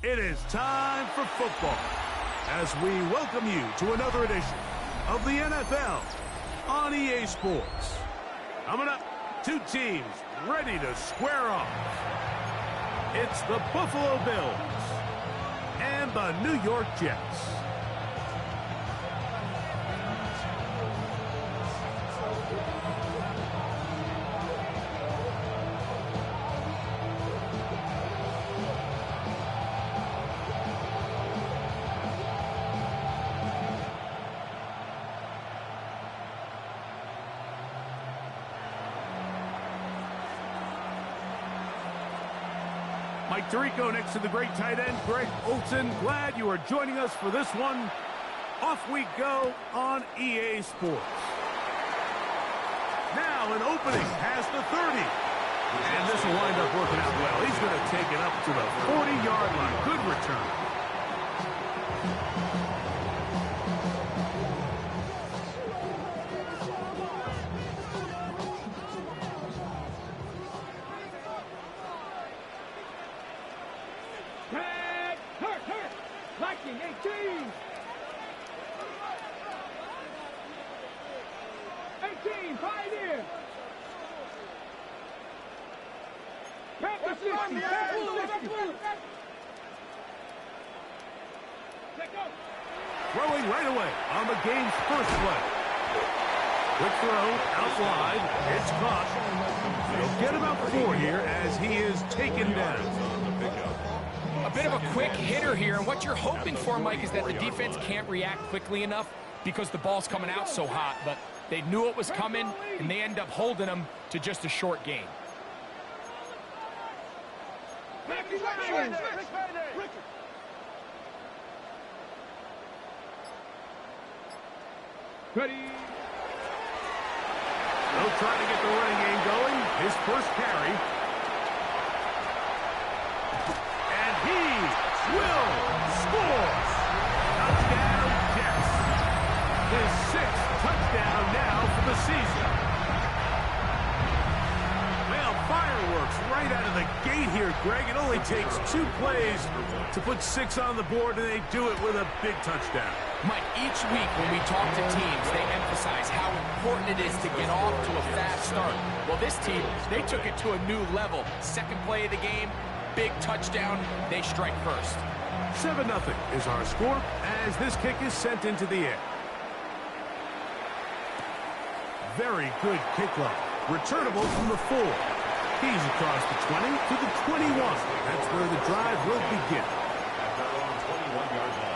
It is time for football as we welcome you to another edition of the NFL on EA Sports. Coming up, two teams ready to square off. It's the Buffalo Bills and the New York Jets. Mike Tirico next to the great tight end, Greg Olsen. Glad you are joining us for this one. Off we go on EA Sports. Now an opening past the 30. And this will wind up working out well. He's going to take it up to the 40-yard line. Good return. Viking 18! 18, Pioneer! Panther 60, Panther 60! Throwing right away on the game's first play. Quick throw, out wide. It's caught. He'll get about 4 here as he is taken down. A bit of a quick hitter here, and what you're hoping for, Mike, is that the defense can't react quickly enough because the ball's coming out so hot, but they knew it was coming, and they end up holding them to just a short gain. Ready? They'll try to get the running game going. His first carry. And he will score. Touchdown, Jets. His 6th touchdown now for the season. Well, fireworks right out of the gate here, Greg. It only takes 2 plays to put 6 on the board, and they do it with a big touchdown. Mike, each week when we talk to teams, they emphasize how important it is to get off to a fast start. Well, this team, they took it to a new level. Second play of the game, big touchdown, they strike first. 7-0 is our score as this kick is sent into the air. Very good kickoff. Returnable from the 4. He's across the 20 to the 21. That's where the drive will begin. At their own 21-yard line.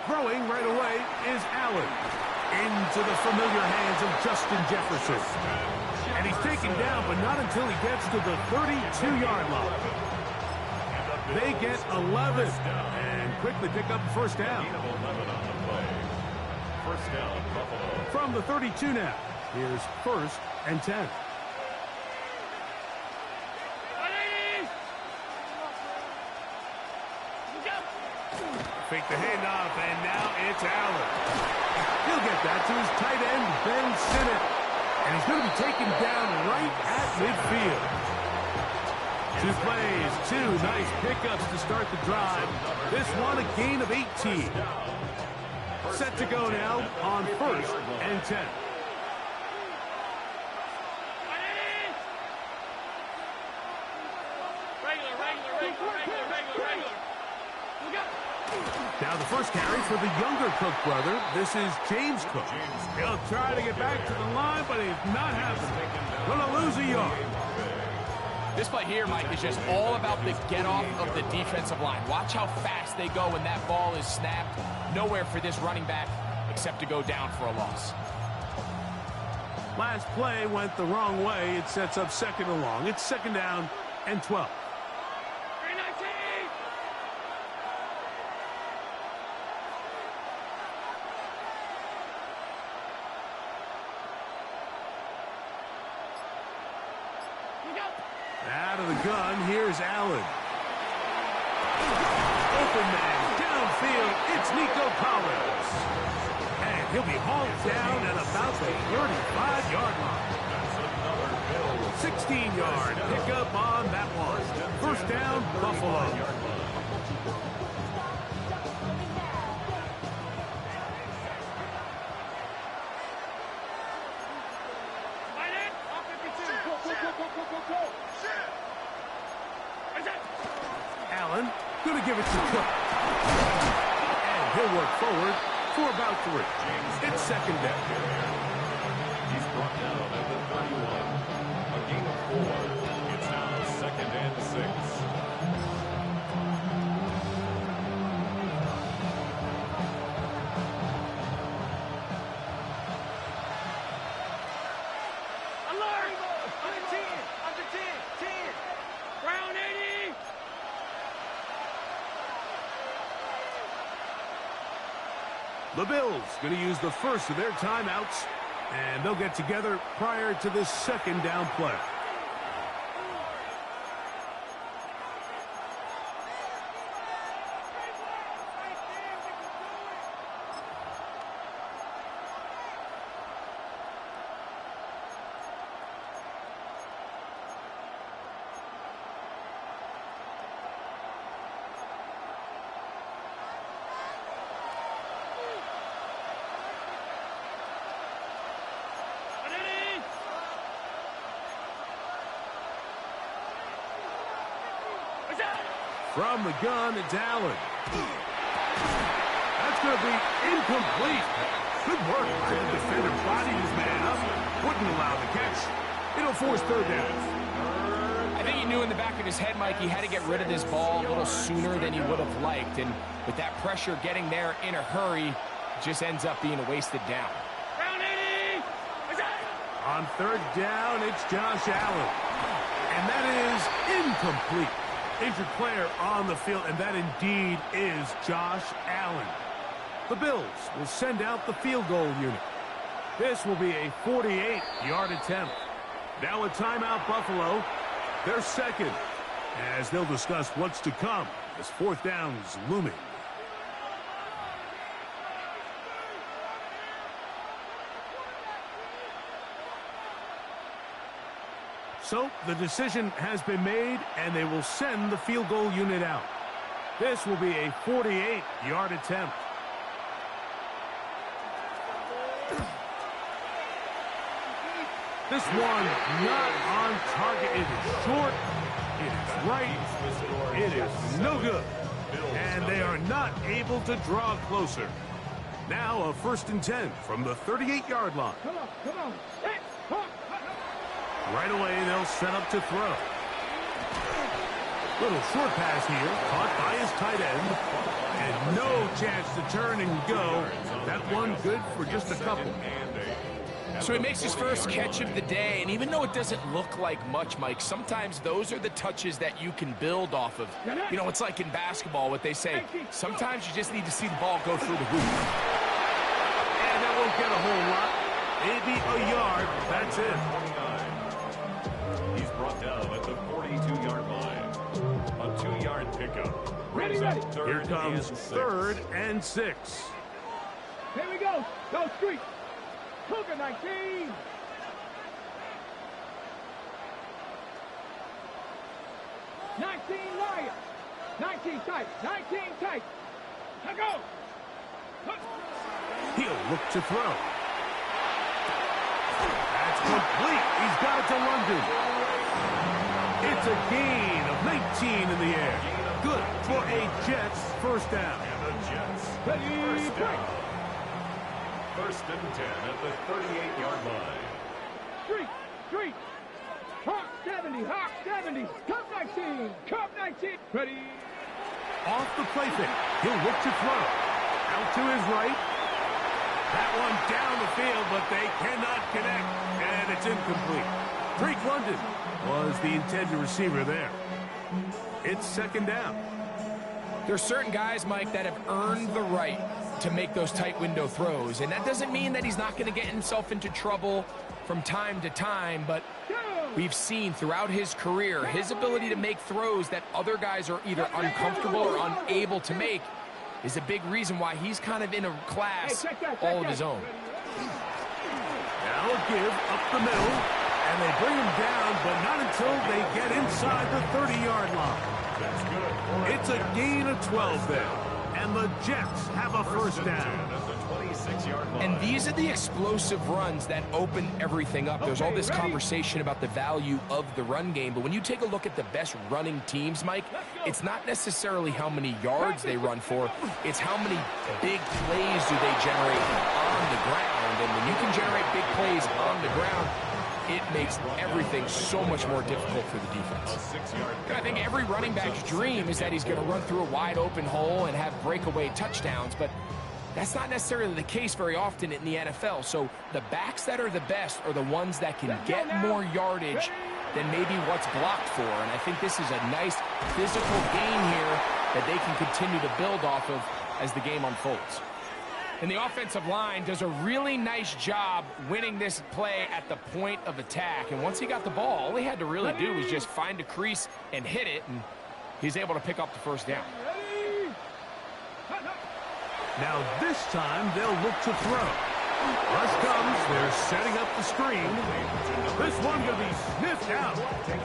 Throwing right away is Allen. Into the familiar hands of Justin Jefferson. And he's taken down, but not until he gets to the 32-yard line. They get 11 and quickly pick up the first down. First down, Buffalo. From the 32 now, here's 1st and 10. Fake the handoff, and now it's Allen. He'll get that to his tight end, Ben Sinnott. And he's going to be taken down right at midfield. 2 plays, 2 nice pickups to start the drive. This one a gain of 18. Set to go now on 1st and 10. Now the first carry for the younger Cook brother. This is James Cook. He'll try to get back to the line, but he's not happening. Gonna lose a yard. This play here, Mike, is just all about the get-off of the defensive line. Watch how fast they go when that ball is snapped. Nowhere for this running back except to go down for a loss. Last play went the wrong way. It sets up 2nd and long. It's 2nd down and 12. Out of the gun, here's Allen. Open man, downfield, it's Nico Collins. And he'll be hauled down at about the 35-yard line. 16-yard pickup on that one. First down, Buffalo. Allen, going to give it to Cook. And he'll work forward for about 3. It's second down. He's brought down at the 31. A gain of 4. It's now second and 6. The Bills going to use the first of their timeouts, and they'll get together prior to this second down play. From the gun, it's Allen. That's going to be incomplete. Good work by the defender. Bodied his man up. Wouldn't allow the catch. It'll force third down. I think he knew in the back of his head, Mike, he had to get rid of this ball a little sooner than he would have liked. And with that pressure getting there in a hurry, it just ends up being a wasted down. On third down, it's Josh Allen. And that is incomplete. Injured player on the field, and that indeed is Josh Allen. The Bills will send out the field goal unit. This will be a 48-yard attempt. Now a timeout, Buffalo. They're second, as they'll discuss what's to come as fourth down is looming. So the decision has been made, and they will send the field goal unit out. This will be a 48-yard attempt. This one not on target. It is short. It is right. It is no good. And they are not able to draw closer. Now a 1st and 10 from the 38-yard line. Come on. Right away, they'll set up to throw. Little short pass here, caught by his tight end. And no chance to turn and go. That one good for just a couple. So he makes his first catch of the day, and even though it doesn't look like much, Mike, sometimes those are the touches that you can build off of. You know, it's like in basketball, what they say, sometimes you just need to see the ball go through the hoop. And that won't get a whole lot. Maybe a yard. That's it. He's brought down at the 42-yard line. A 2-yard pickup. Ready. Here comes 3rd and 6. Here we go. Go street. Cougar 19. 19 Lion. 19 tight. 19 tight. Now go. He'll look to throw. That's complete. He's got it to London. It's a gain of 19 in the air. Good for a Jets first down. And the Jets. Ready, break. 1st and 10 at the 38-yard line. Street. Hawk 70. Cup 19. Cup 19. Ready. Off the play fake. He'll look to throw. Out to his right. That one down the field, but they cannot connect, and it's incomplete. Drake London was the intended receiver there. It's second down. There's certain guys, Mike, that have earned the right to make those tight window throws, and that doesn't mean that he's not going to get himself into trouble from time to time, but We've seen throughout his career his ability to make throws that other guys are either uncomfortable or unable to make is a big reason why he's kind of in a class all of his own. Now a give up the middle, and they bring him down, but not until they get inside the 30-yard line. That's good. It's a gain of 12 there, and the Jets have a first down. And these are the explosive runs that open everything up. There's all this conversation about the value of the run game, but when you take a look at the best running teams, Mike, it's not necessarily how many yards they run for, it's how many big plays do they generate on the ground. And when you can generate big plays on the ground, it makes everything so much more difficult for the defense. And I think every running back's dream is that he's going to run through a wide open hole and have breakaway touchdowns, but that's not necessarily the case very often in the NFL. So the backs that are the best are the ones that can get more yardage than maybe what's blocked for. And I think this is a nice physical gain here that they can continue to build off of as the game unfolds. And the offensive line does a really nice job winning this play at the point of attack. And once he got the ball, all he had to really do was just find a crease and hit it, and he's able to pick up the first down. Now this time they'll look to throw. Rush comes, they're setting up the screen. This one going to be sniffed out,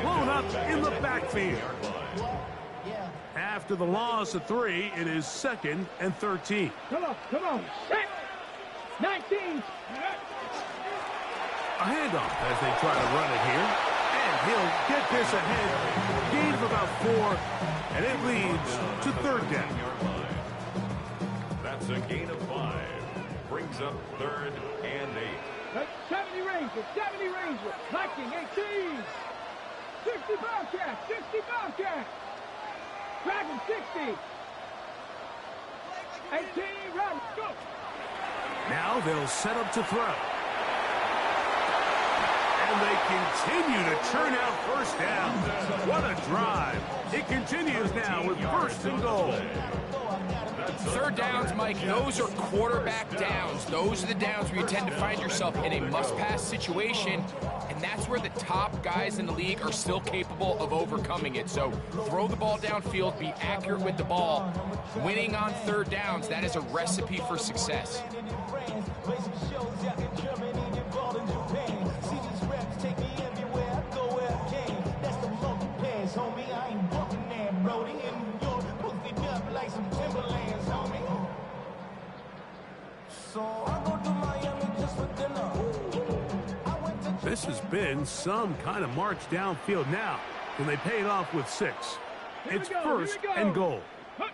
blown up in the backfield. After the loss of 3, it is 2nd and 13. Come on. Set. 19. A handoff as they try to run it here. And he'll get this ahead. Gain of about 4, and it leads to 3rd down. That's a gain of 5. Brings up 3rd and 8. 70 Ranger. 19, 18. 60 Bobcat. Dragon 60. 18, run, go. Now they'll set up to throw. And they continue to churn out first down. What a drive. It continues now with 1st and goal. 3rd downs, Mike, those are quarterback downs. Those are the downs where you tend to find yourself in a must-pass situation, and that's where the top guys in the league are still capable of overcoming it. So throw the ball downfield, be accurate with the ball. Winning on 3rd downs, that is a recipe for success. This has been some kind of march downfield now. Can they pay it off with 6? It's 1st and goal. They'll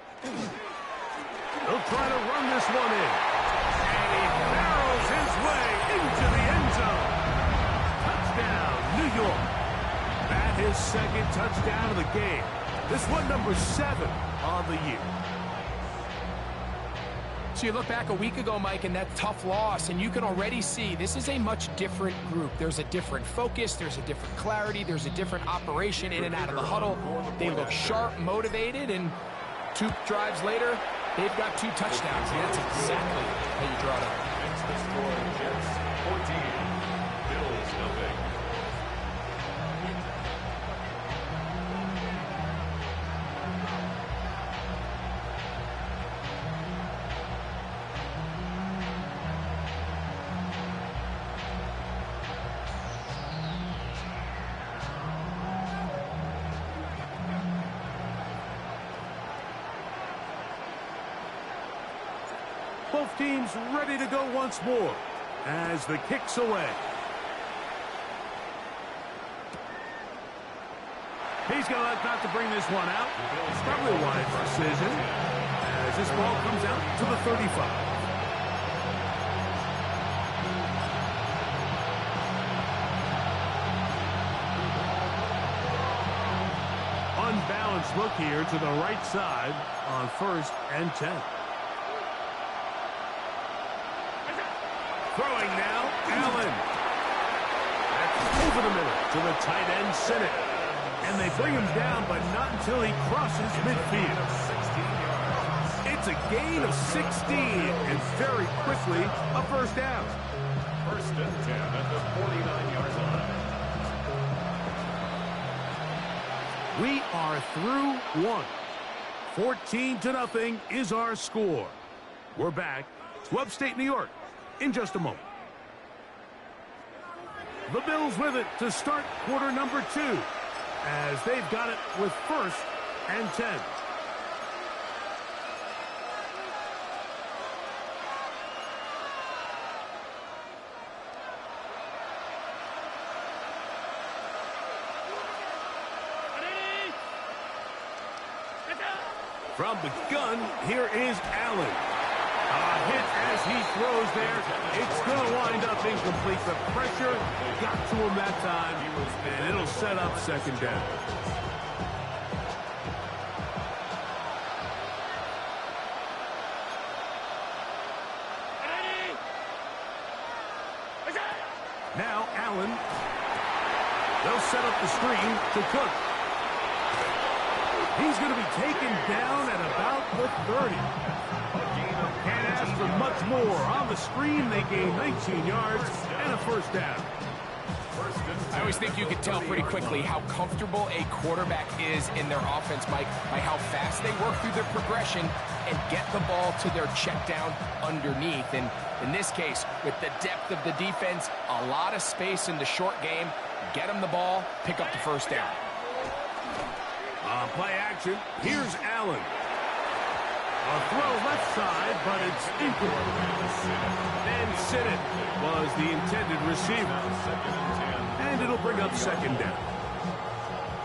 try to run this one in. And he barrels his way into the end zone. Touchdown, New York. That is 2nd touchdown of the game. This one number 7 on the year. So you look back a week ago, Mike, and that tough loss, and you can already see this is a much different group. There's a different focus, there's a different clarity, there's a different operation in and out of the huddle. They look sharp, motivated, and 2 drives later, they've got 2 touchdowns, and that's exactly how you draw it up. It's the score, Jets 14, Bills nothing. Both teams ready to go once more as the kick's away. He's going to elect not to bring this one out. It's probably a wise decision as this ball comes out to the 35. Unbalanced look here to the right side on 1st and 10. Throwing now, Allen. That's over the middle to the tight end, Sinnott. And they bring him down, but not until he crosses midfield. It's a gain of 16, and very quickly, a first down. 1st and 10 at the 49-yard line. We are through one. 14-0 is our score. We're back to upstate New York in just a moment. The Bills with it to start quarter number 2 as they've got it with 1st and 10. From the gun, here is Allen. A hit as he throws there. It's going to wind up incomplete. The pressure got to him that time, and it'll set up 2nd down. Now Allen. They'll set up the screen to Cook. He's going to be taken down at about the 30. Can't ask for much more. On the screen, they gain 19 yards and a 1st down. I always think you can tell pretty quickly how comfortable a quarterback is in their offense, Mike, by how fast they work through their progression and get the ball to their check down underneath. And in this case, with the depth of the defense, a lot of space in the short game, get them the ball, pick up the 1st down. On play action, here's Allen. A throw left side, but it's incomplete. And Sinnott was the intended receiver. And it'll bring up 2nd down.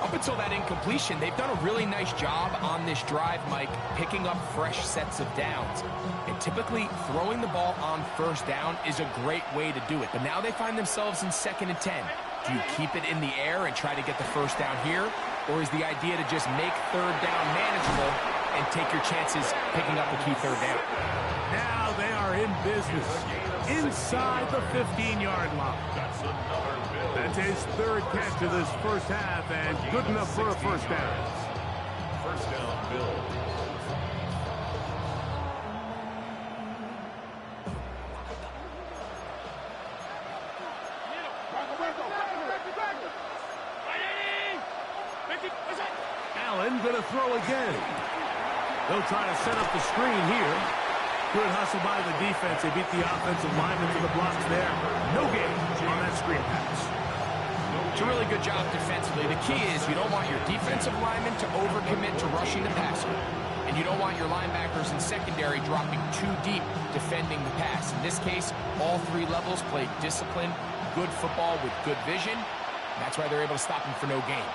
Up until that incompletion, they've done a really nice job on this drive, Mike, picking up fresh sets of downs. And typically, throwing the ball on 1st down is a great way to do it. But now they find themselves in 2nd and 10. Do you keep it in the air and try to get the 1st down here? Or is the idea to just make 3rd down manageable and take your chances picking up the key 3rd down? Now they are in business inside the 15-yard line. That's his 3rd catch of this 1st half and good enough for a 1st down. 1st down, Bills. Allen going to throw again. They'll try to set up the screen here. Good hustle by the defense. They beat the offensive lineman to the blocks there. No gain on that screen pass. It's a really good job defensively. The key is you don't want your defensive linemen to overcommit to rushing the passer. And you don't want your linebackers in secondary dropping too deep defending the pass. In this case, all 3 levels played disciplined, good football with good vision. That's why they're able to stop him for no gain.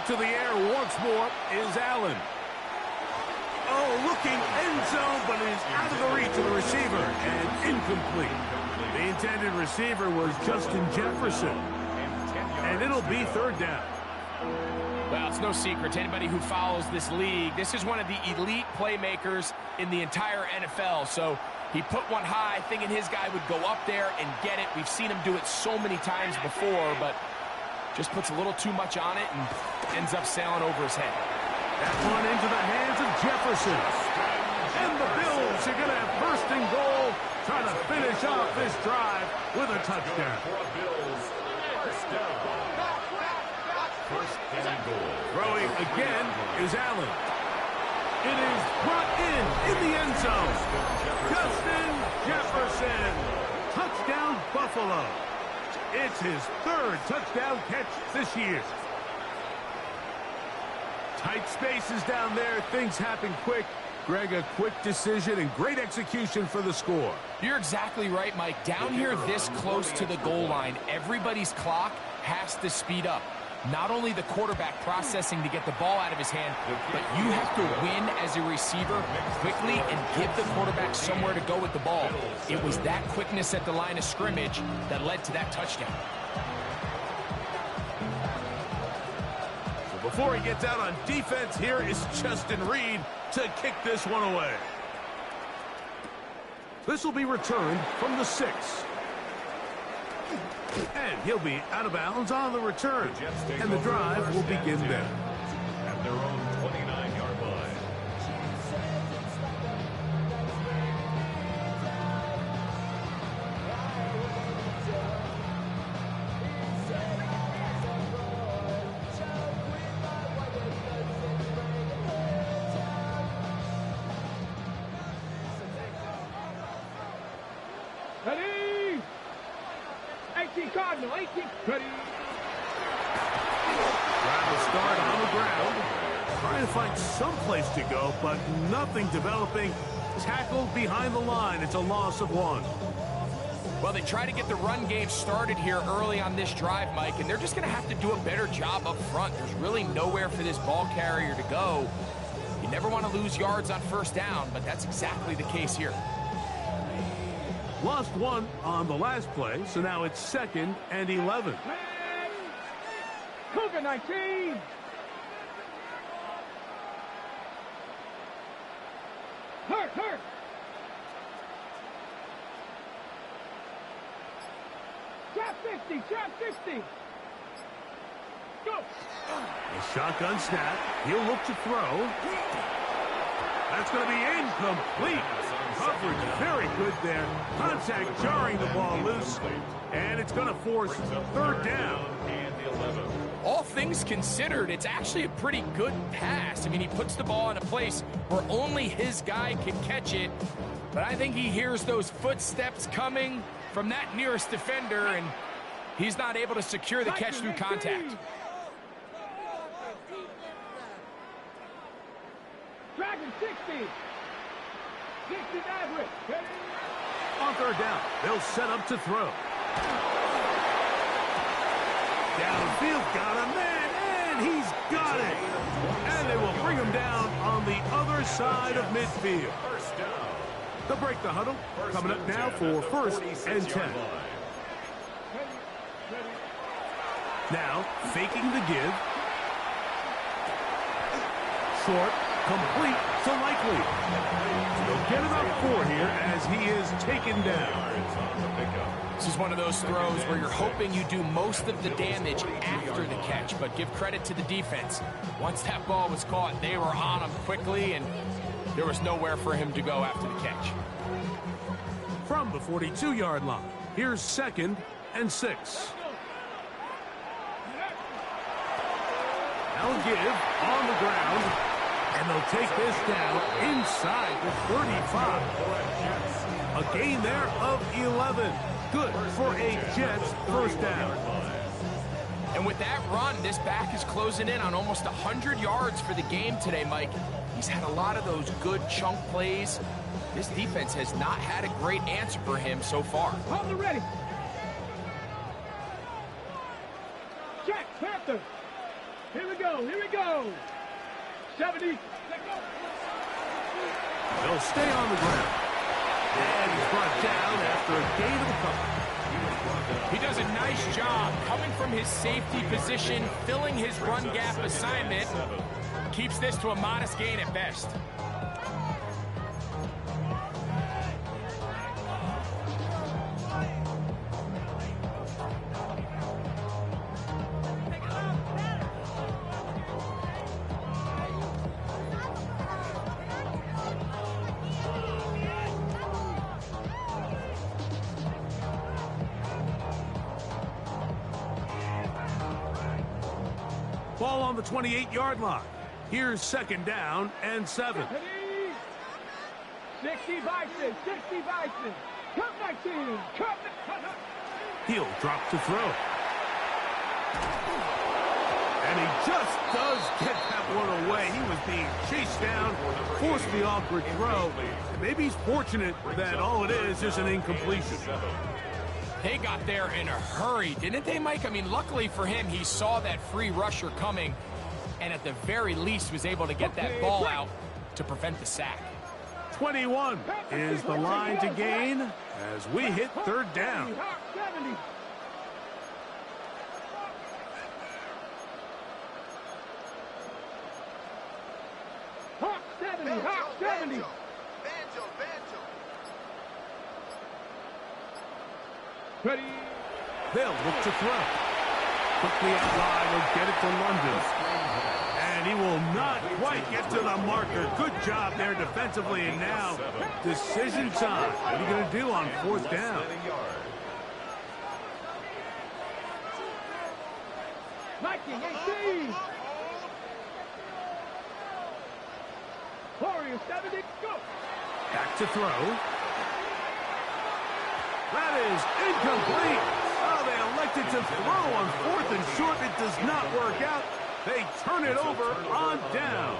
To the air once more is Allen. Oh, looking end zone, but is out of the reach of the receiver and incomplete. The intended receiver was Justin Jefferson. And it'll be 3rd down. Well, it's no secret to anybody who follows this league. This is one of the elite playmakers in the entire NFL. So he put one high, thinking his guy would go up there and get it. We've seen him do it so many times before, but just puts a little too much on it and ends up sailing over his head. That one into the hands of Jefferson. And the Bills are going to have 1st and goal, trying to finish off this drive with a touchdown. Throwing again is Allen. It is brought in the end zone. Justin Jefferson. Touchdown, Buffalo. It's his 3rd touchdown catch this year. Tight spaces down there. Things happen quick. Greg, a quick decision and great execution for the score. You're exactly right, Mike. Down here this close to the goal line, everybody's clock has to speed up. Not only the quarterback processing to get the ball out of his hand, but you have to win as a receiver quickly and give the quarterback somewhere to go with the ball. It was that quickness at the line of scrimmage that led to that touchdown. So before he gets out on defense, here is Justin Reed to kick this one away. This will be returned from the 6. And he'll be out of bounds on the return. And the drive will begin there. At their own 29-yard line. Ready? 18 Cardinal, 18. Ready? Grab a start on the ground. Trying to find some place to go, but nothing developing. Tackled behind the line. It's a loss of 1. Well, they try to get the run game started here early on this drive, Mike, and they're just going to have to do a better job up front. There's really nowhere for this ball carrier to go. You never want to lose yards on first down, but that's exactly the case here. Lost 1 on the last play, so now it's 2nd and 11. Cougar 19. Hurt. Trap 50. Go. A shotgun snap. He'll look to throw. That's going to be incomplete. Coverage very good there. Contact jarring the ball loose. And it's going to force 3rd down. All things considered, it's actually a pretty good pass. I mean, he puts the ball in a place where only his guy can catch it. But I think he hears those footsteps coming from that nearest defender, and he's not able to secure the catch through contact. Dragon 60. 60 average. On 3rd down, they'll set up to throw. Downfield, got a man, and he's got it. And they will bring him down on the other side of midfield. They'll break the huddle. Coming up now for 1st and 10. Now, faking the give. Short, complete to Likely. They'll get about 4 here as he is taken down. This is one of those throws where you're hoping you do most of the damage after the catch, but give credit to the defense. Once that ball was caught, they were on him quickly, and there was nowhere for him to go after the catch. From the 42-yard line, here's 2nd and 6. They'll give on the ground, and they'll take this down inside the 35. A gain there of 11. Good for a Jets 1st down. And with that run, this back is closing in on almost 100 yards for the game today, Mike. He's had a lot of those good chunk plays. This defense has not had a great answer for him so far. Hold it ready. Check, Panther. Here we go. 70. They'll stay on the ground. And he's brought down after a gain of a couple. He does a nice job coming from his safety position, filling his run gap assignment. Keeps this to a modest gain at best. Ball on the 28-yard line. Here's 2nd down and 7. 60 Bison. Cut 19. Cut. He'll drop to throw. And he just does get that one away. He was being chased down, forced the awkward throw. And maybe he's fortunate that all it is an incompletion. They got there in a hurry, didn't they, Mike? I mean, luckily for him, he saw that free rusher coming, and at the very least was able to get that ball out to prevent the sack. 21 is the line to gain as we hit 3rd down. 70. Hawk 70. Ready. They'll look to throw. Quickly out wide, will get it to London. And he will not quite get to the marker. Good job there defensively, and now decision time. What are you going to do on 4th down? Viking 18. Warrior 70. Go. Back to throw. That is incomplete. Oh, they elected to throw on 4th and short. It does not work out. They turn it over on down.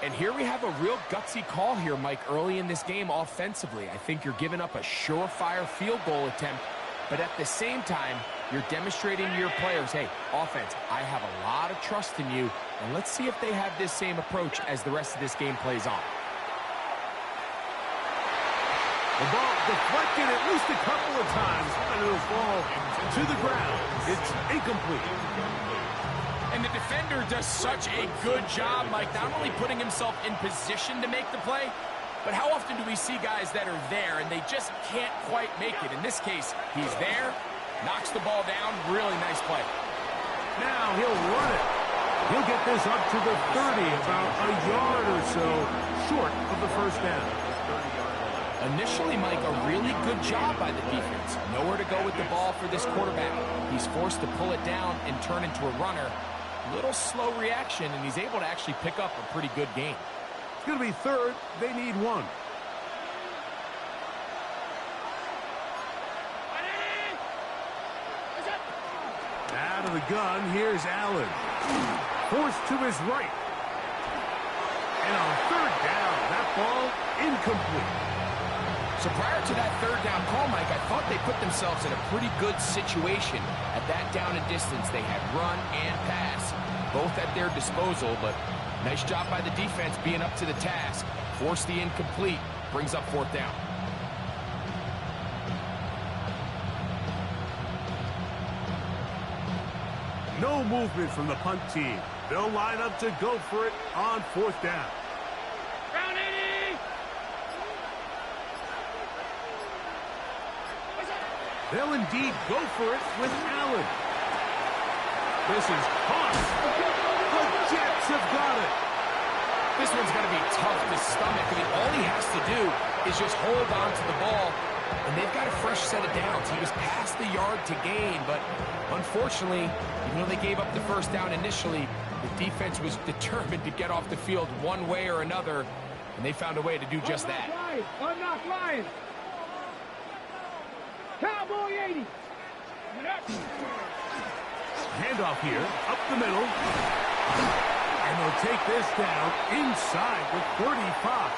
And here we have a real gutsy call here, Mike, early in this game offensively. I think you're giving up a surefire field goal attempt, but at the same time, you're demonstrating to your players, hey, offense, I have a lot of trust in you, and let's see if they have this same approach as the rest of this game plays on. The ball deflected at least a couple of times, and it'll fall to the ground. It's incomplete. And the defender does such a good job, Mike, not only putting himself in position to make the play, but how often do we see guys that are there and they just can't quite make it? In this case, he's there, knocks the ball down, really nice play. Now he'll run it. He'll get this up to the 30, about a yard or so short of the first down. Initially, Mike, a really good job by the defense. Nowhere to go with the ball for this quarterback. He's forced to pull it down and turn into a runner. Little slow reaction, and he's able to actually pick up a pretty good game. It's going to be 3rd. They need 1. Out of the gun, here's Allen. Forced to his right. And on 3rd down, that ball incomplete. So prior to that 3rd down call, Mike, I thought they put themselves in a pretty good situation. At that down and distance, they had run and pass, both at their disposal, but nice job by the defense being up to the task. Force the incomplete, brings up 4th down. No movement from the punt team. They'll line up to go for it on 4th down. Round 80! They'll indeed go for it with Allen. This is caught. The Jets have got it. This one's going to be tough to stomach. I mean, all he has to do is just hold on to the ball, and they've got a fresh set of downs. He was past the yard to gain, but unfortunately, even though they gave up the 1st down initially, the defense was determined to get off the field one way or another, and they found a way to do just that. Unlock Lions. Cowboy 80. Handoff here, up the middle. And they'll take this down inside the 35.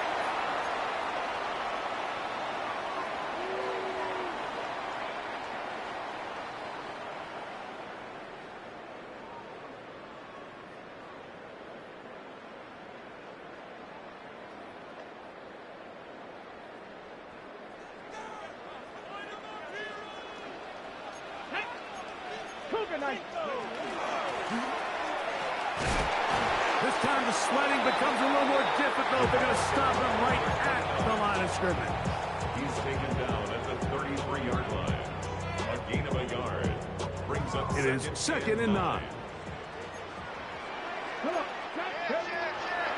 This time the sledding becomes a little more difficult. They're going to stop him right at the line of scrimmage. He's taken down at the 33-yard line. A gain of a yard. Brings up it is 2nd and 9.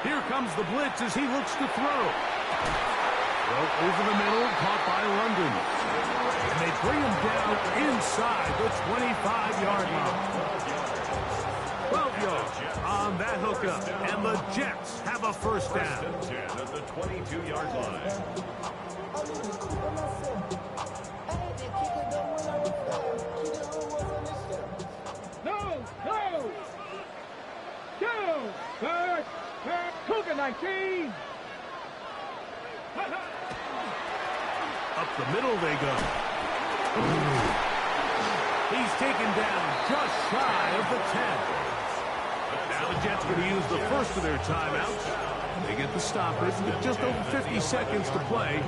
Here comes the blitz as he looks to throw. Well, over the middle, caught by London. And they bring him down inside the 25-yard line. 12 yards on that hookup, and the Jets have a 1st down. At the 22-yard line. Cougar 19. Up the middle they go. He's taken down just shy of the 10. Now the Jets going to use the first of their timeouts. They get the stoppage with just over 50 seconds to play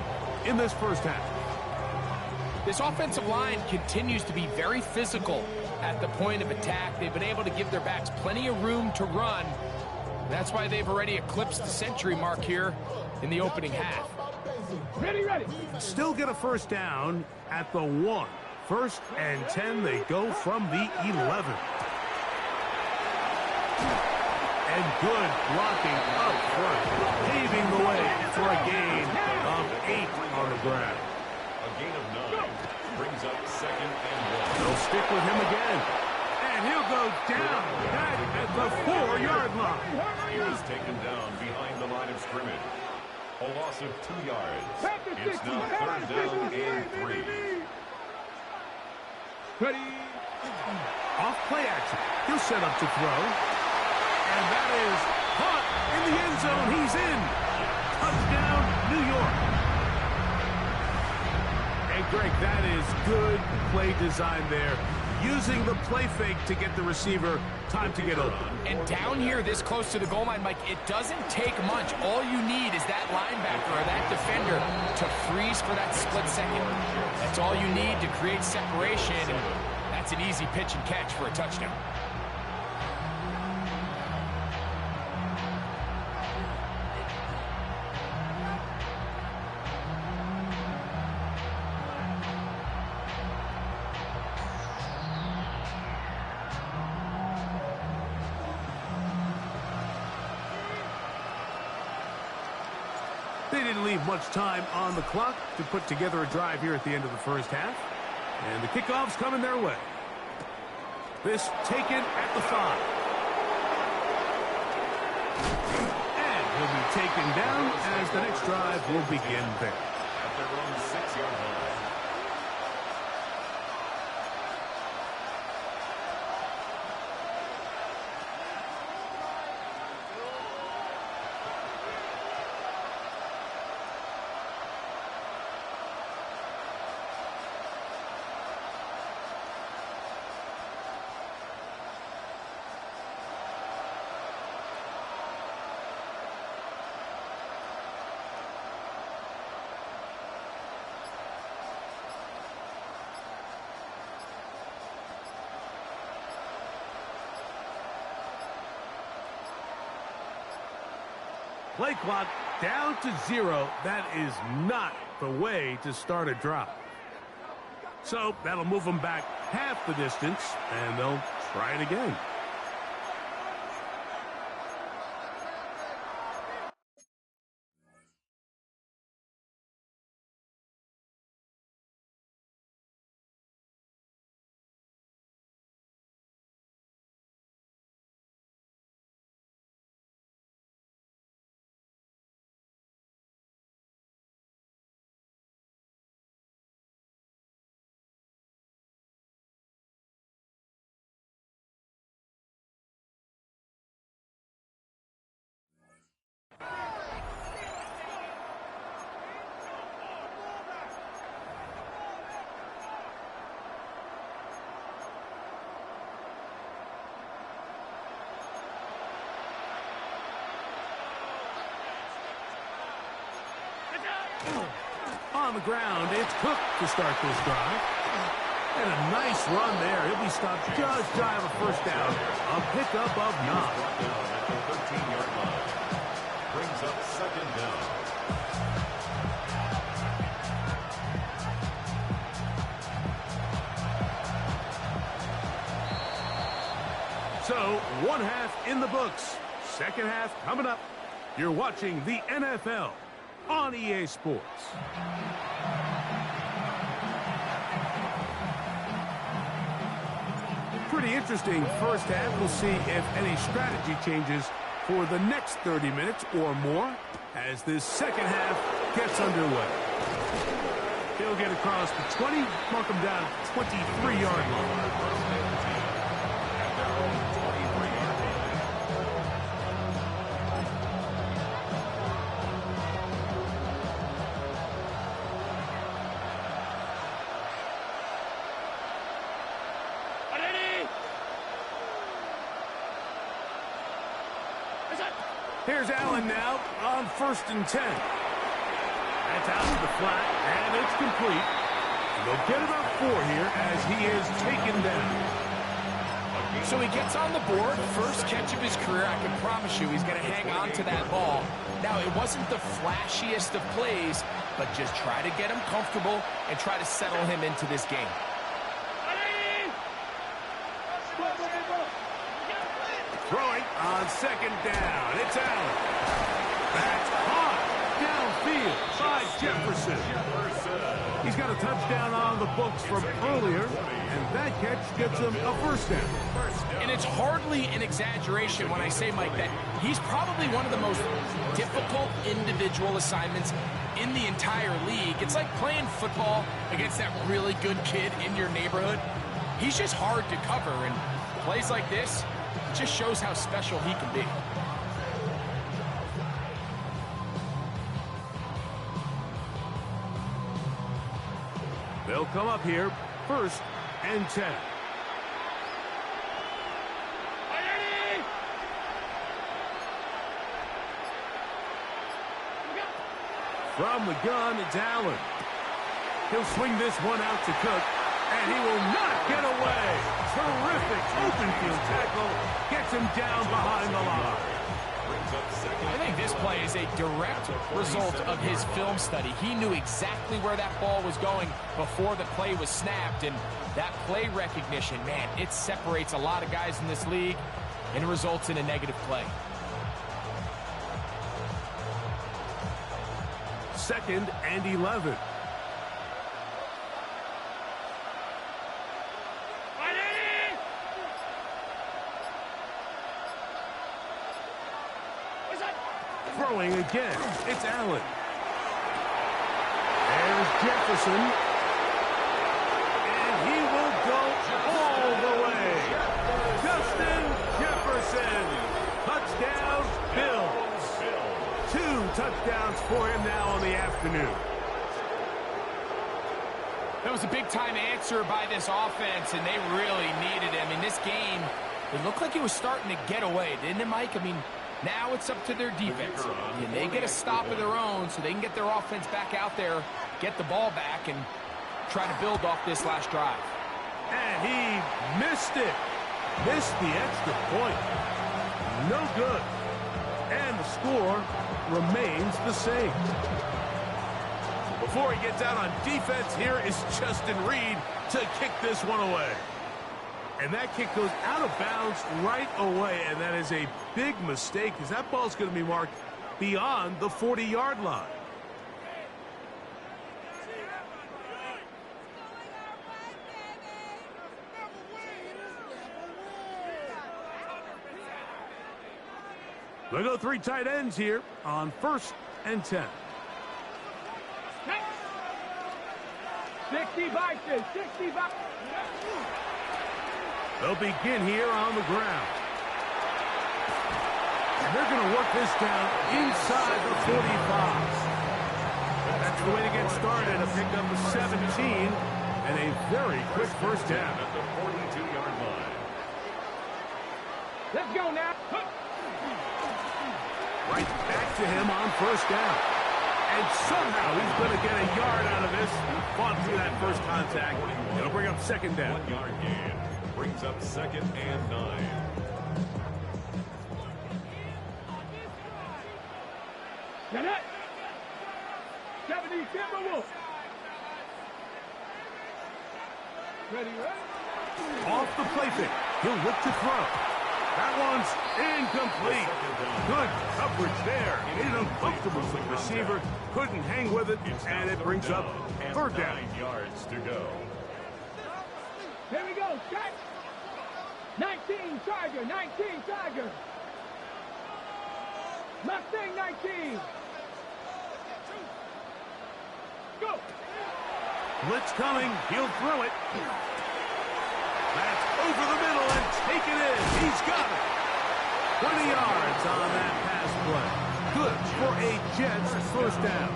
in this 1st half. This offensive line continues to be very physical at the point of attack. They've been able to give their backs plenty of room to run. That's why they've already eclipsed the century mark here in the opening half. Ready. Still get a 1st down at the 1. 1st and 10, they go from the 11. And good blocking up front, paving the way for a gain of 8 on the ground. A gain of 9 brings up 2nd and 1. They'll stick with him again. And he'll go down back at the 4-yard line. He was taken down behind the line of scrimmage. A loss of 2 yards. It's 60. now 3rd down and 3. Ready. Off play action. He'll set up to throw. And that is caught in the end zone. He's in. Touchdown, New York. Hey, Greg, that is good play design there. Using the play fake to get the receiver time to get open. And down here this close to the goal line, Mike, it doesn't take much. All you need is that linebacker or that defender to freeze for that split second. That's all you need to create separation. And that's an easy pitch and catch for a touchdown. They didn't leave much time on the clock to put together a drive here at the end of the first half. And the kickoff's coming their way. This taken at the 5. And he'll be taken down as the next drive will begin there. At their own 6-yard line. Play clock down to 0. That is not the way to start a drive. So that'll move them back half the distance, and they'll try it again. On the ground, it's Cook to start this drive. And a nice run there. He'll be stopped just shy of a first down. A pickup of 9. Brought down at the 13-yard line. Brings up 2nd down. So, one half in the books. Second half coming up. You're watching the NFL on EA Sports. Pretty interesting first half. We'll see if any strategy changes for the next 30 minutes or more as this second half gets underway. He'll get across the 20, mark him down at the 23-yard line. Here's Allen now on 1st and 10. That's out to the flat, and it's complete. And they'll get about 4 here as he is taken down. So he gets on the board, first catch of his career. I can promise you he's going to hang on to that ball. Now, it wasn't the flashiest of plays, but just try to get him comfortable and try to settle him into this game. Throwing on 2nd down. It's Allen. That's caught field by Jefferson. He's got a touchdown on the books from earlier, and that catch gets him a first down. And it's hardly an exaggeration when I say, Mike, that he's probably one of the most difficult individual assignments in the entire league. It's like playing football against that really good kid in your neighborhood. He's just hard to cover, and plays like this, it just shows how special he can be. They'll come up here, 1st and 10. From the gun, it's Allen. He'll swing this one out to Cook, and he will not get away. Terrific open field tackle. Gets him down behind the line. I think this play is a direct result of his film study. He knew exactly where that ball was going before the play was snapped, and that play recognition, man, it separates a lot of guys in this league, and it results in a negative play. 2nd and 11. Throwing again, it's Allen. There's Jefferson. And he will go all the way. Justin Jefferson. Touchdown, Bills. 2 touchdowns for him now on the afternoon. That was a big-time answer by this offense, and they really needed him. In this game, it looked like he was starting to get away, didn't it, Mike? I mean, now it's up to their defense. And they get a stop of their own so they can get their offense back out there, get the ball back, and try to build off this last drive. And he missed it. Missed the extra point. No good. And the score remains the same. Before he gets out on defense, here is Justin Reed to kick this one away. And that kick goes out of bounds right away, and that is a big mistake because that ball's going to be marked beyond the 40-yard line. They'll go 3 tight ends here on 1st and 10. 65, 65. They'll begin here on the ground. And they're going to work this down inside the 45. That's the way to get started. A pickup of 17 and a very quick first down. At the 42-yard line. Let's go now. Right back to him on 1st down. And somehow he's going to get a yard out of this. Fought through that first contact. It'll bring up 2nd down. 1-yard gain. Brings up 2nd and 9. Get it. 70 Timberwolves. Ready, ready? Off the play fake. He'll look to throw. That one's incomplete. Good coverage there. Made it uncomfortable for the receiver. Couldn't hang with it, and it brings up 3rd down. 9 yards to go. Here we go, check. 19 Tiger, 19 Tiger. Mustang 19. Go. Blitz coming. He'll throw it. That's over the middle and taken in. He's got it. 20 yards on that pass play. Good for a Jets first down.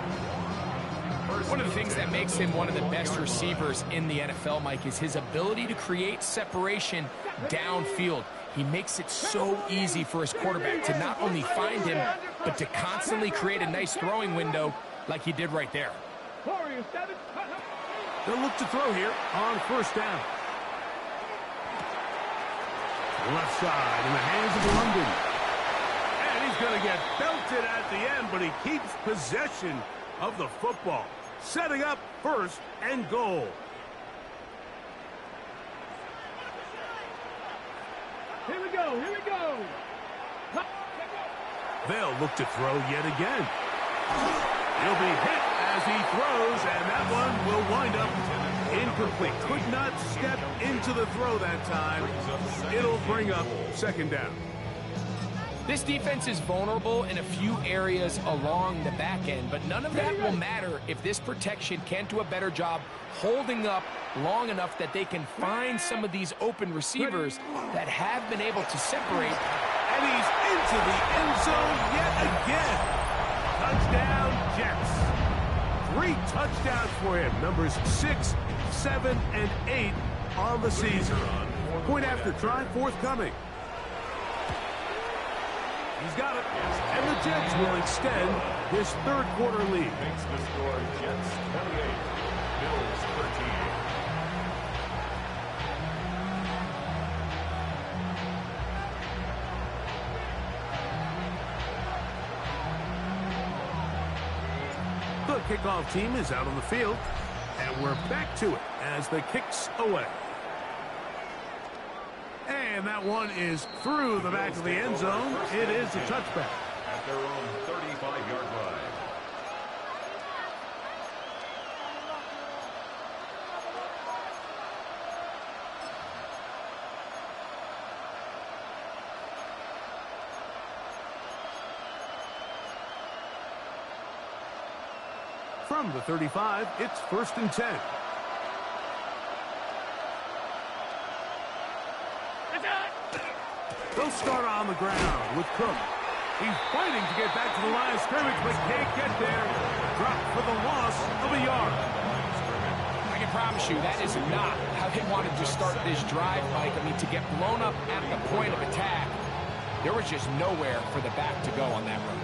One of the things that makes him one of the best receivers in the NFL, Mike, is his ability to create separation downfield. He makes it so easy for his quarterback to not only find him, but to constantly create a nice throwing window like he did right there. Warrior 7. They'll look to throw here on 1st down. Left side in the hands of London. And he's going to get belted at the end, but he keeps possession of the football. Setting up 1st and goal. Here we go, here we go. They'll look to throw yet again. He'll be hit as he throws, and that one will wind up incomplete. Could not step into the throw that time. It'll bring up second down. This defense is vulnerable in a few areas along the back end, but none of that will matter if this protection can't do a better job holding up long enough that they can find some of these open receivers that have been able to separate. And he's into the end zone yet again. Touchdown, Jets. 3 touchdowns for him. Numbers 6, 7, and 8 on the season. Point after try forthcoming. He's got it. And the Jets will extend this third quarter lead. Makes the score Jets 28, Bills 13. The kickoff team is out on the field, and we're back to it as the kick's away. And that one is through the back of the end zone. It is a touchback. At their own 35-yard line. From the 35, it's 1st and 10. They'll start on the ground with Cook. He's fighting to get back to the line of scrimmage, but can't get there. Dropped for the loss of a yard. I can promise you that is not how they wanted to start this drive, Mike. I mean, to get blown up at the point of attack, there was just nowhere for the back to go on that run.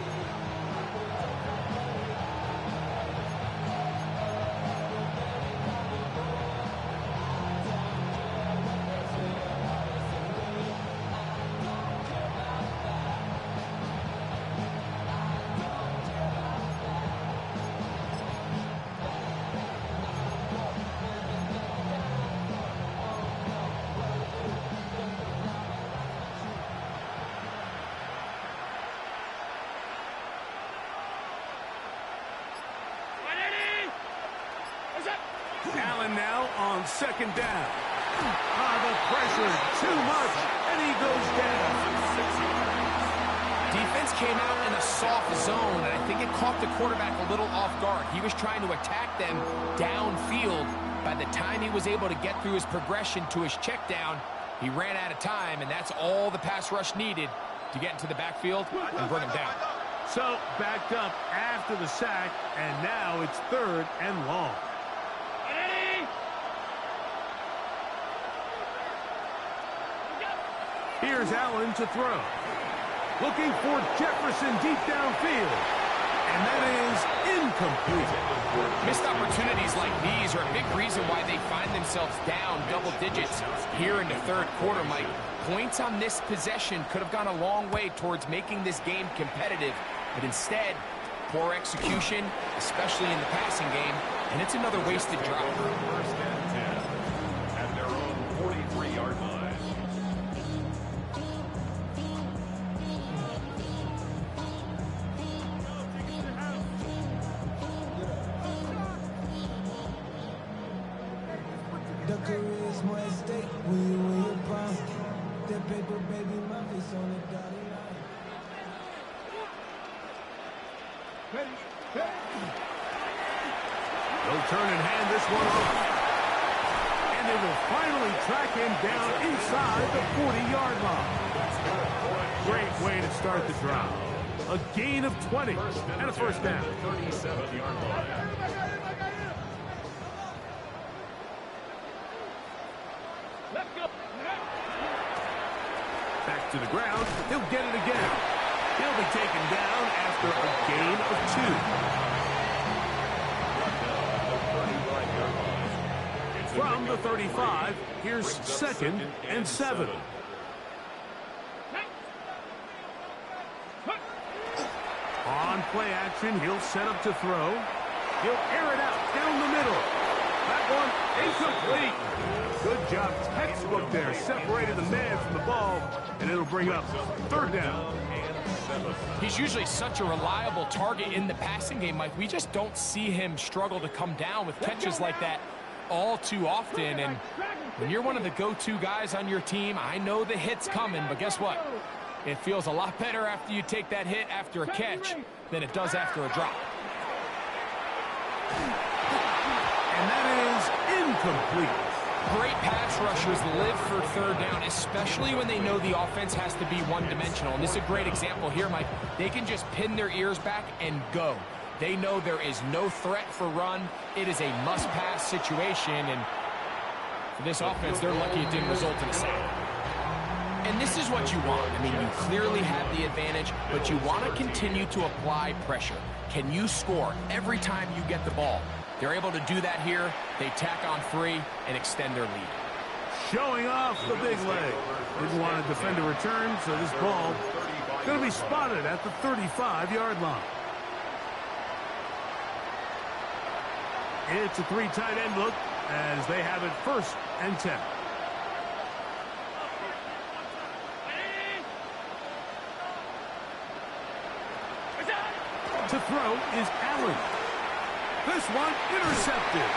Allen now on 2nd down. The pressure, too much, and he goes down. Defense came out in a soft zone, and I think it caught the quarterback a little off guard. He was trying to attack them downfield. By the time he was able to get through his progression to his check down, he ran out of time, and that's all the pass rush needed to get into the backfield and bring him down. So, backed up after the sack, and now it's 3rd and long. Here's Allen to throw. Looking for Jefferson deep downfield. And that is incomplete. Missed opportunities like these are a big reason why they find themselves down double digits here in the third quarter, Mike. Points on this possession could have gone a long way towards making this game competitive. But instead, poor execution, especially in the passing game, and it's another wasted drop. 1st and 10 at their own 43-yard line. The career is more at stake when you win your prime. That paper, baby, my face on the dotted line. They'll turn and hand this one off. And they will finally track him down inside the 40-yard line. Great way to start the drive. A gain of 20 and a 1st down. 37-yard line. Back to the ground. He'll get it again. He'll be taken down after a gain of 2. From the 35, here's 2nd and 7. On play action, he'll set up to throw. He'll air it out down the middle. That one incomplete. Good job, textbook there. Separated the man from the ball, and it'll bring up 3rd down. He's usually such a reliable target in the passing game, Mike. We just don't see him struggle to come down with catches like that all too often. And when you're one of the go-to guys on your team, I know the hit's coming, but guess what? It feels a lot better after you take that hit after a catch than it does after a drop. And that is incomplete. Great pass rushers live for third down, especially when they know the offense has to be one-dimensional. And this is a great example here, Mike. They can just pin their ears back and go. They know there is no threat for run. It is a must-pass situation, and for this offense, they're lucky it didn't result in a sack. And this is what you want. I mean, you clearly have the advantage, but you want to continue to apply pressure. Can you score every time you get the ball? They're able to do that here. They tack on 3 and extend their lead. Showing off the big leg. Didn't want to defend a return, so this ball is going to be spotted at the 35-yard line. It's a 3 tight end look as they have it 1st and 10. To throw is Allen. This one intercepted.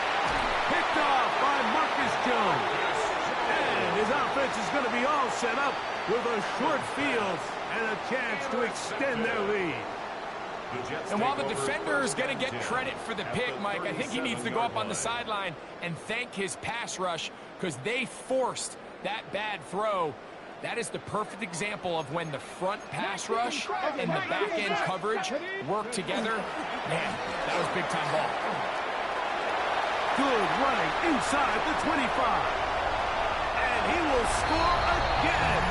Picked off by Marcus Jones. And his offense is going to be all set up with a short field and a chance to extend their lead. And while the defender is going to get credit for the pick, Mike, I think he needs to go up on the sideline and thank his pass rush because they forced that bad throw. That is the perfect example of when the front pass rush and the back end coverage work together. Man, that was big-time ball. Good running inside the 25. And he will score again.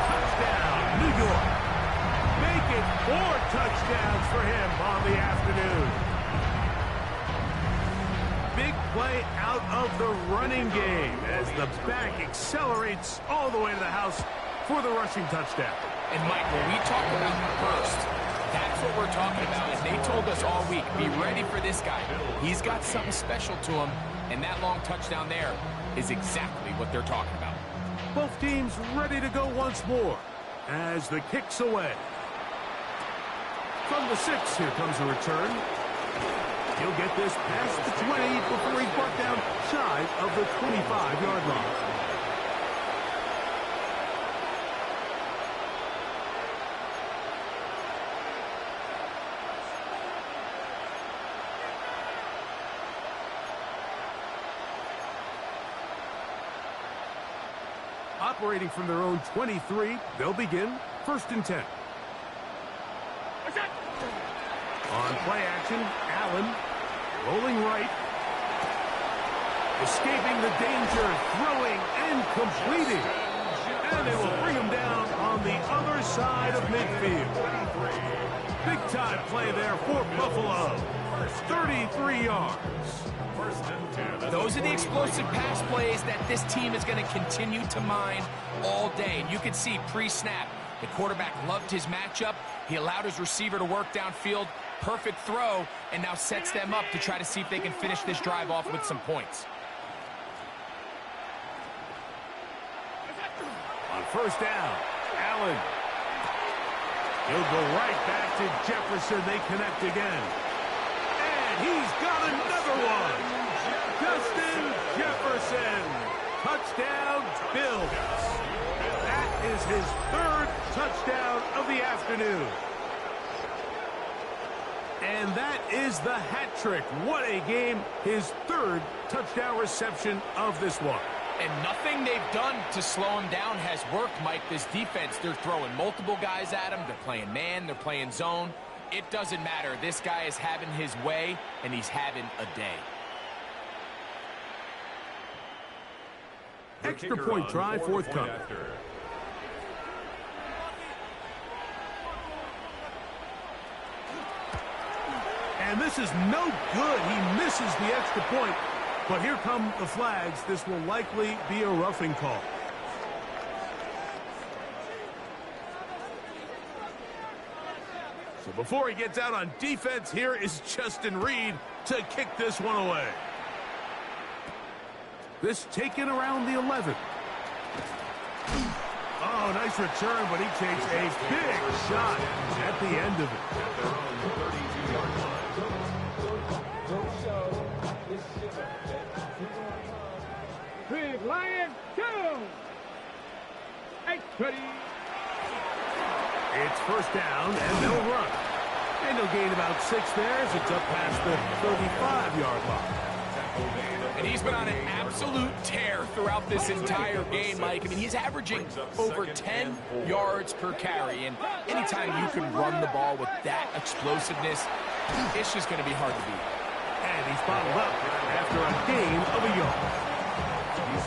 Touchdown, New York. Make it 4 touchdowns for him on the afternoon. Big play out of the running game as the back accelerates all the way to the house for the rushing touchdown. And, Mike, when we talk about the burst, that's what we're talking about. As they told us all week, be ready for this guy. He's got something special to him, and that long touchdown there is exactly what they're talking about. Both teams ready to go once more as the kick's away. From the 6, here comes a return. He'll get this past the 20 before he's brought down shy of the 25-yard line. Operating from their own 23, they'll begin 1st and 10. On play action, Allen rolling right. Escaping the danger, throwing and completing. And they will bring him down on the other side of midfield. Big time play there for Buffalo. 33 yards. Those are the explosive pass plays that this team is going to continue to mine all day. And you can see pre-snap, the quarterback loved his matchup. He allowed his receiver to work downfield. Perfect throw, and now sets them up to try to see if they can finish this drive off with some points. On 1st down, Allen. He'll go right back to Jefferson. They connect again. And he's got another one. Justin Jefferson. Touchdown, Bills. That is his 3rd touchdown of the afternoon. And that is the hat trick. What a game. His 3rd touchdown reception of this one. And nothing they've done to slow him down has worked, Mike. This defense, they're throwing multiple guys at him. They're playing man. They're playing zone. It doesn't matter. This guy is having his way, and he's having a day. Extra point try forthcoming. And this is no good. He misses the extra point. But here come the flags. This will likely be a roughing call. So before he gets out on defense, here is Justin Reed to kick this one away. This taken around the 11. Oh, nice return, but he takes a big shot at the end of it. At their own 32-yard line. Big Lion, go! 8-20. It's first down, and they'll run. And they'll gain about 6 there as it's up past the 35-yard line. And he's been on an absolute tear throughout this entire game, Mike. I mean, he's averaging over 10 yards per carry. And anytime you can run the ball with that explosiveness, it's just going to be hard to beat. And he's bottled up after a gain of a yard.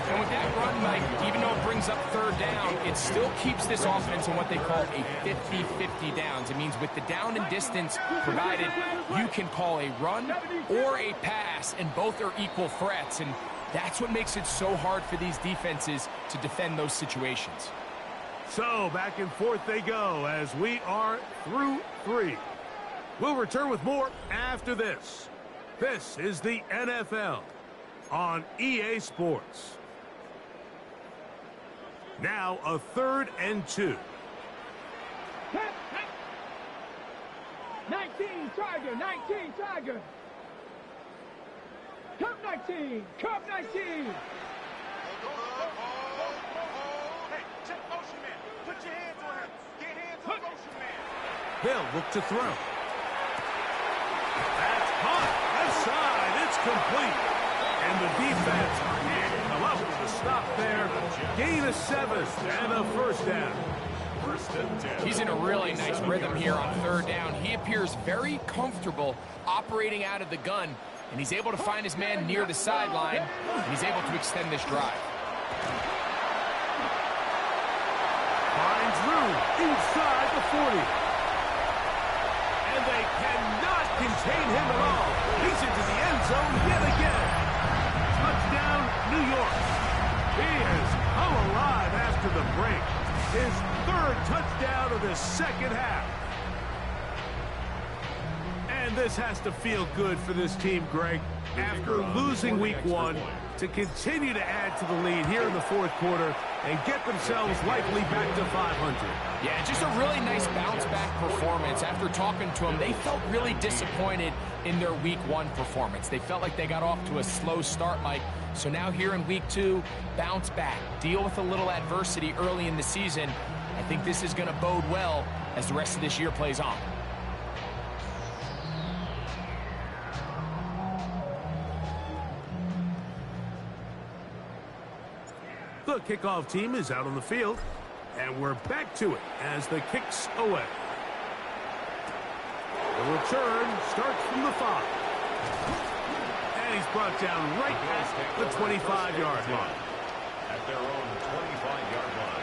And with that run, Mike, even though it brings up third down, it still keeps this offense in what they call a 50-50 downs. It means with the down and distance provided, you can call a run or a pass, and both are equal threats. And that's what makes it so hard for these defenses to defend those situations. So back and forth they go as we are through 3. We'll return with more after this. This is the NFL on EA Sports. Now a 3rd and 2. 19 Tiger, 19 Tiger. Cup 19, Cup 19. Hey, check motion man. Put your hands on him. Get hands on motion man. They'll look to throw. That's hot. Outside. It's complete. And the defense can't come up with a stop there. Gain of 7 and a first down. First and 10. He's in a really nice rhythm here on third down. He appears very comfortable operating out of the gun, and he's able to find his man near the sideline, and he's able to extend this drive. Finds room inside the 40. And they cannot contain him at all. He's into the end zone yet again. Touchdown, New York. He has come alive after the break. His 3rd touchdown of the second half. And this has to feel good for this team, Greg. After losing week 1, to continue to add to the lead here in the 4th quarter and get themselves likely back to 500. Yeah, just a really nice bounce-back performance. After talking to them, they felt really disappointed in their week 1 performance. They felt like they got off to a slow start, Mike. So now here in week 2, bounce back, deal with a little adversity early in the season. I think this is going to bode well as the rest of this year plays on. The kickoff team is out on the field, and we're back to it as the kick's away. The return starts from the 5. And he's brought down right at the 25-yard line. At their own 25-yard line.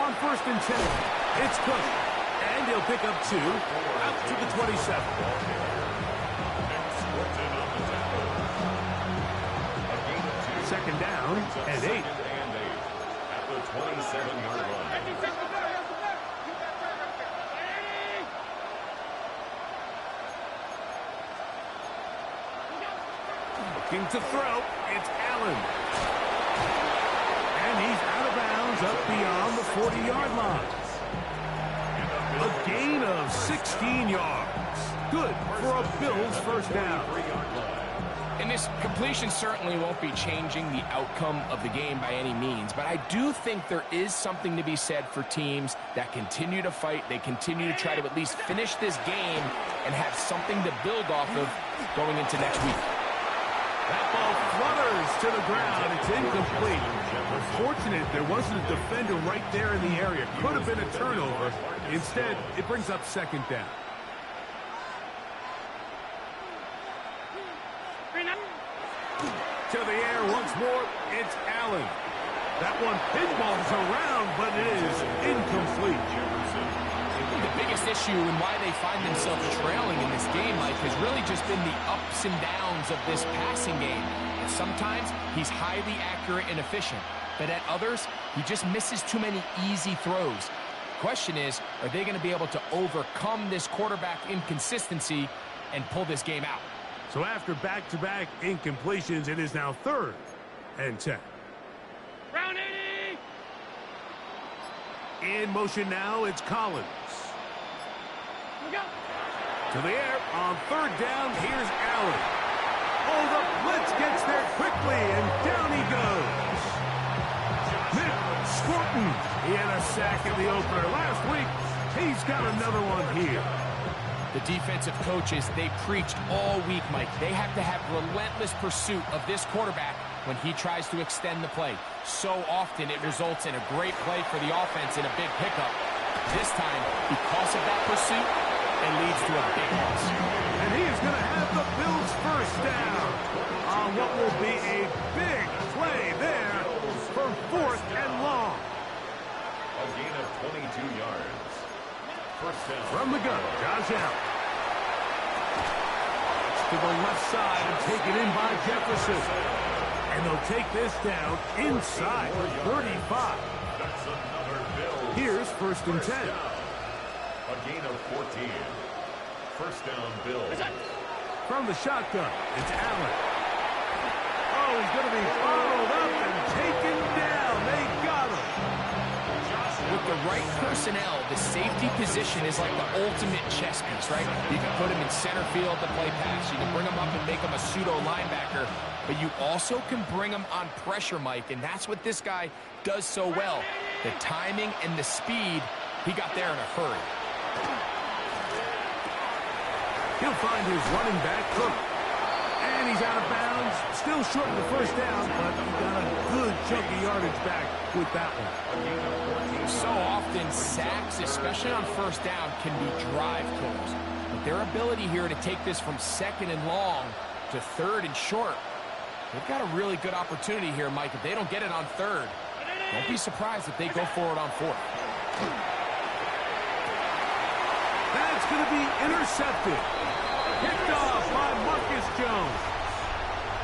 On 1st and 10, it's Cook. And he'll pick up 2 out to the 27. Second down and 8. At the 27-yard line. Looking to throw, it's Allen. And he's out of bounds up beyond the 40-yard line. A gain of 16 yards. Good for a Bills first down. And this completion certainly won't be changing the outcome of the game by any means, but I do think there is something to be said for teams that continue to fight. They continue to try to at least finish this game and have something to build off of going into next week. That ball flutters to the ground. It's incomplete. Unfortunate there wasn't a defender right there in the area. Could have been a turnover. Instead, it brings up second down. To the air once more, it's Allen. That one pinballs around, but it is incomplete. The biggest issue and why they find themselves trailing in this game, Mike, has really just been the ups and downs of this passing game. And sometimes he's highly accurate and efficient, but at others, he just misses too many easy throws. The question is, are they going to be able to overcome this quarterback inconsistency and pull this game out? So after back-to-back incompletions, it is now 3rd and 10. Round 80. In motion now, it's Collins. Look out. To the air on 3rd down, here's Allen. Oh, the blitz gets there quickly, and down he goes. Nick Scorton, he had a sack in the opener last week. He's got another one here. The defensive coaches, they preached all week, Mike. They have to have relentless pursuit of this quarterback when he tries to extend the play. So often it results in a great play for the offense and a big pickup. This time, because of that pursuit, it leads to a big loss. And he is going to have the Bills first down on what will be a big play there for 4th and long. A gain of 22 yards. First down. From the gun, Josh Allen. To the left side and taken in by Jefferson. And they'll take this down inside the 35. That's another Bills. Here's 1st and 10. A gain of 14. First down, Bills. From the shotgun, it's Allen. Oh, he's going to be followed up and taken down. They got him. With the right personnel, the safety position is like the ultimate chess piece, right? You can put him in center field to play pass. You can bring him up and make him a pseudo linebacker. But you also can bring him on pressure, Mike, and that's what this guy does so well. The timing and the speed, he got there in a hurry. He'll find his running back, Cook. And he's out of bounds. Still short of the first down, but he got a good chunk of yardage back with that one. So often, sacks, especially on first down, can be drive killers. But their ability here to take this from 2nd and long to 3rd and short, they've got a really good opportunity here, Mike. If they don't get it on 3rd, don't be surprised if they go for it on 4th. That's going to be intercepted. Picked off by Marcus Jones.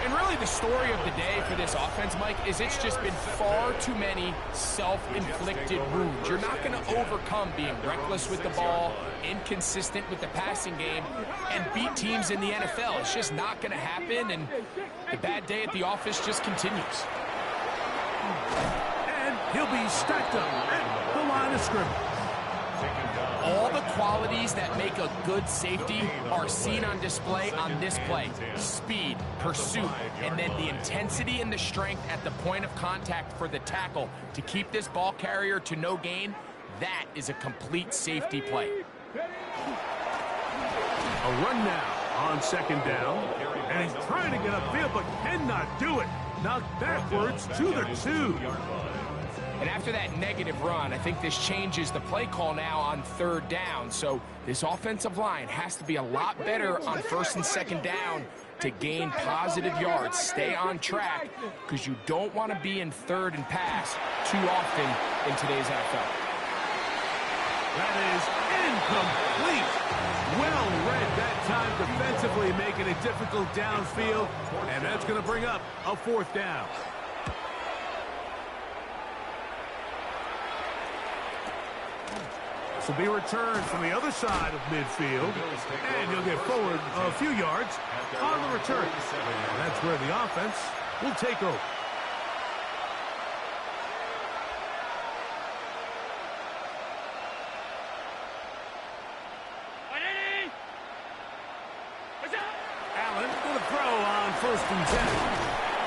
And really the story of the day for this offense, Mike, is it's just been far too many self-inflicted wounds. You're not going to overcome being reckless with the ball, inconsistent with the passing game, and beat teams in the NFL. It's just not going to happen, and the bad day at the office just continues. And he'll be stacked up at the line of scrimmage. All the qualities that make a good safety are seen on display on this play. Speed, pursuit, and then the intensity and the strength at the point of contact for the tackle to keep this ball carrier to no gain. That is a complete safety play. A run now on 2nd down. And he's trying to get upfield, but cannot do it. Knocked backwards to the 2. And after that negative run, I think this changes the play call now on 3rd down. So this offensive line has to be a lot better on 1st and 2nd down to gain positive yards. Stay on track because you don't want to be in 3rd and pass too often in today's NFL. That is incomplete. Well read that time defensively, making it difficult downfield. And that's going to bring up a 4th down. Will be returned from the other side of midfield, and he'll get forward a few yards on the return. And that's where the offense will take over. Allen going to throw on 1st and 10.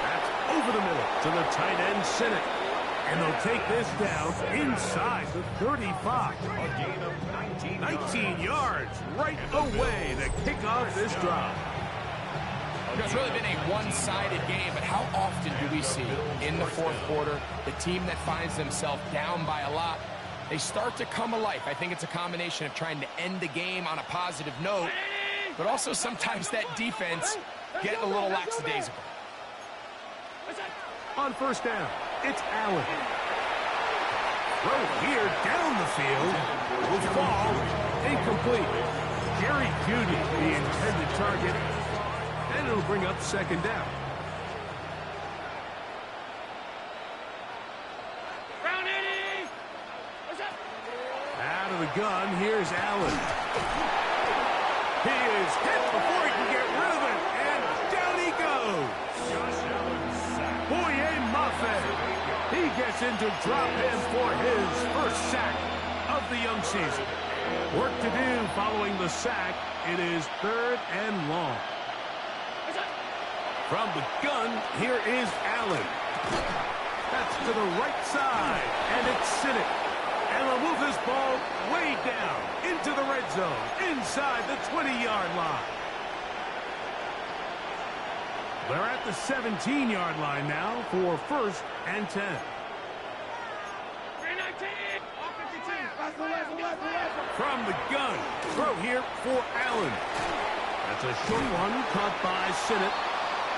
That's over the middle to the tight end, Sinnott. And they'll take this down inside the 35. A gain of 19 yards right away to kick off this drive. It's really been a one-sided game, but how often do we see in the 4th quarter the team that finds themselves down by a lot, they start to come alive. I think it's a combination of trying to end the game on a positive note, but also sometimes that defense getting a little lackadaisical. On 1st down, It's Allen. Throw here down the field. Will fall. Incomplete. Jerry Jeudy, the intended target. And it'll bring up second down. Out of the gun, here's Allen. He is hit before he can get rid of it, and down he goes. Boye Mafe. He gets into drop in for his first sack of the young season. Work to do following the sack. It is 3rd and long. From the gun, here is Allen. That's to the right side, and it's Sinnott. And they'll move this ball way down into the red zone, inside the 20-yard line. They're at the 17-yard line now for 1st and 10. From the gun, throw here for Allen. That's a short one caught by Sinnott.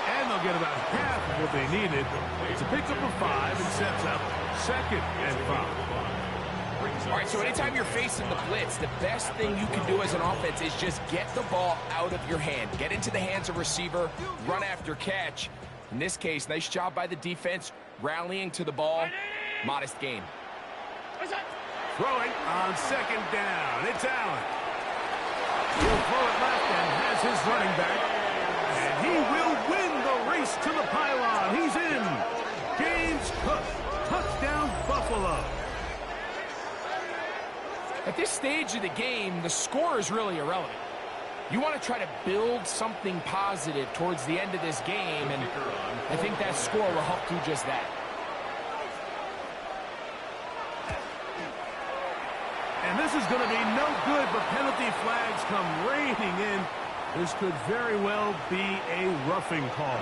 And they'll get about half of what they needed. It's a pickup of 5 and sets up 2nd and 5. All right, so anytime you're facing the blitz, the best thing you can do as an offense is just get the ball out of your hand. Get into the hands of receiver, run after catch. In this case, nice job by the defense, rallying to the ball. Modest gain. Throwing on 2nd down. It's Allen. He'll throw it left and has his running back. And he will win the race to the pylon. He's in. James Cook. Touchdown, Buffalo. At this stage of the game, the score is really irrelevant. You want to try to build something positive towards the end of this game, and I think that score will help do just that. And this is going to be no good, but penalty flags come raining in. This could very well be a roughing call.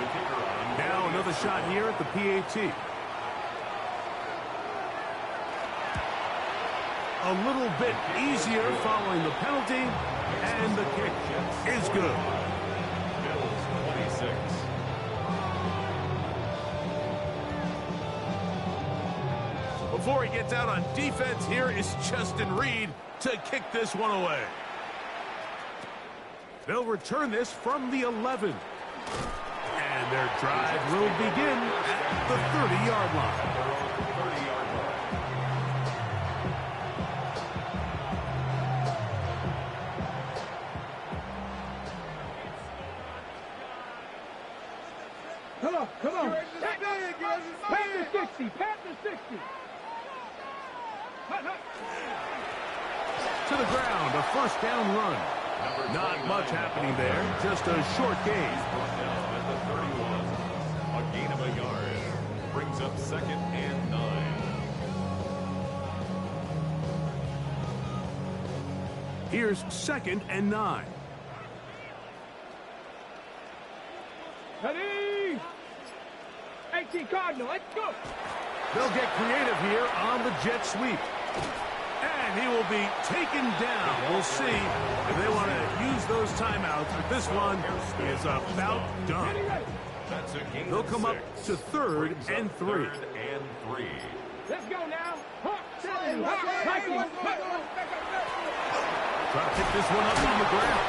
Now another shot here at the PAT. A little bit easier following the penalty, and the kick is good. Bills 26. Before he gets out on defense, here is Justin Reed to kick this one away. They'll return this from the 11. And their drive will begin at the 30-yard line. Come on. Panther 60. Panther 60. To the ground, a 1st down run. Not much happening there, just a short gain. Brought down at the 31. A gain of a yard. Brings up 2nd and 9. Here's 2nd and 9. Ready? 18 Cardinal, let's go. They'll get creative here on the jet sweep. And he will be taken down. We'll see if they want to use those timeouts, but this one is about done. That's a gain. They'll come up to 3rd and 3. 3rd and 3. Let's go now. Try to pick this one up on the ground.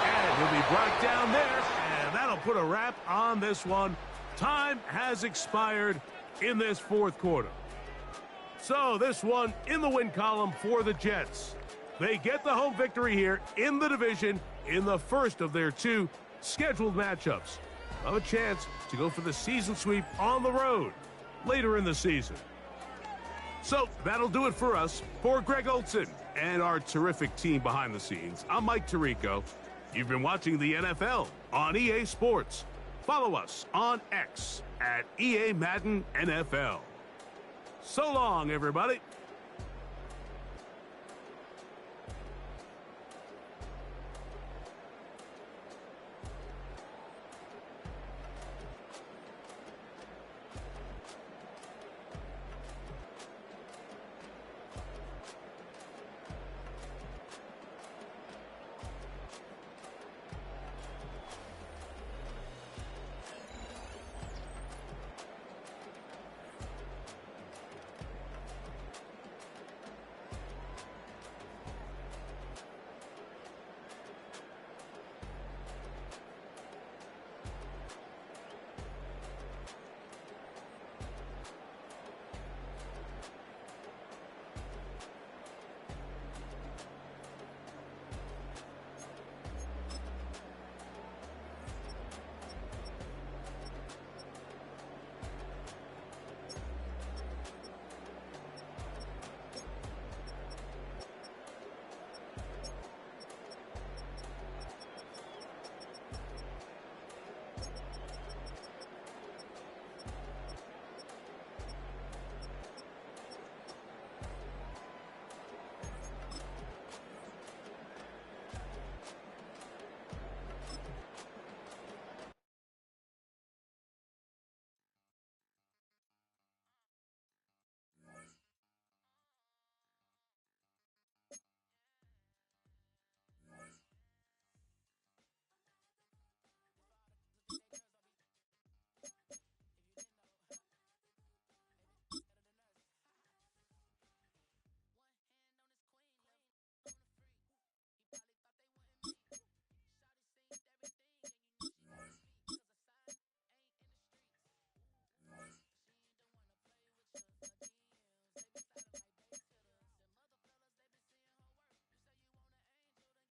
And he'll be brought down there. And that'll put a wrap on this one. Time has expired in this 4th quarter. So this one in the win column for the Jets. They get the home victory here in the division in the first of their 2 scheduled matchups. Have a chance to go for the season sweep on the road later in the season. So that'll do it for us. For Greg Olson and our terrific team behind the scenes, I'm Mike Tirico. You've been watching the NFL on EA Sports. Follow us on X at EA Madden NFL. So long, everybody.